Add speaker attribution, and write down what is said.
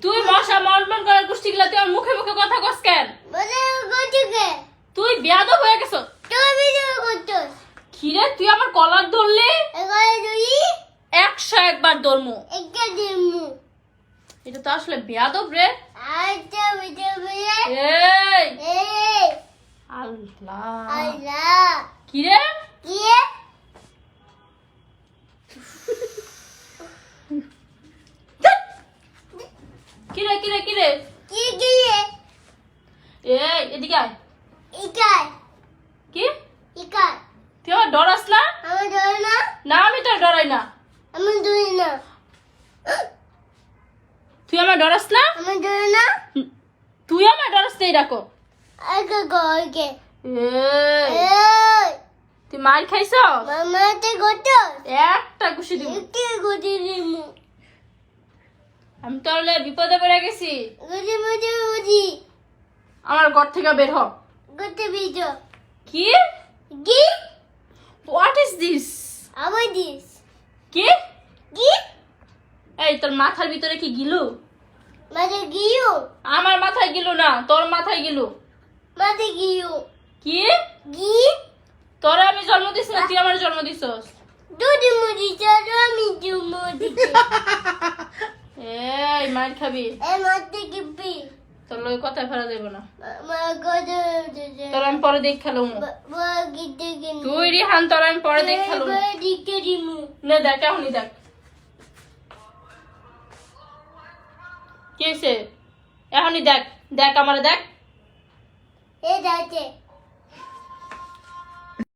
Speaker 1: তুই মশা মলমল করে কুষ্টি গিলা তুই মুখে মুখে কথা কস কেন? তুই বেয়াদব হয়ে গেছ। খিরে তুই আমার কলার ধরলি 101 বার ধরমু। এটা তো আসলে বেয়াদব রে। এই আল্লাহ কিরে কিরে কিরে কিরে এই এদিকে আয়। কি তুই আমার ডরাস না? না আমি তোর ডরাই না। তুই আমার ডরাস না? তুই আমার ডরাস না ডাকো। তুই মার খাইছ? একটা ঘুষি দিব। আমি তাহলে বিপদে পড়ে গেছি। আমার ঘর থেকে বের হ। কি? What is this? কি? এই তোর মাথার ভিতরে কি গিলু? আমার মাথায় গিলু না, তোর মাথায় গিলু। কি? তোরে আমি জন্ম দিছি না তুই আমার জন্ম দিছস? এই মার খাবি। তোর লগে কথা ফেরা যাবে না। তোর আমি পরে দেখ খেলুম। তুই রিহান তোর আমি পরে দেখ খেলুম। নে দেখ এখনই দেখ। কি হয়েছে? এখনই দেখ, দেখ আমার দেখ।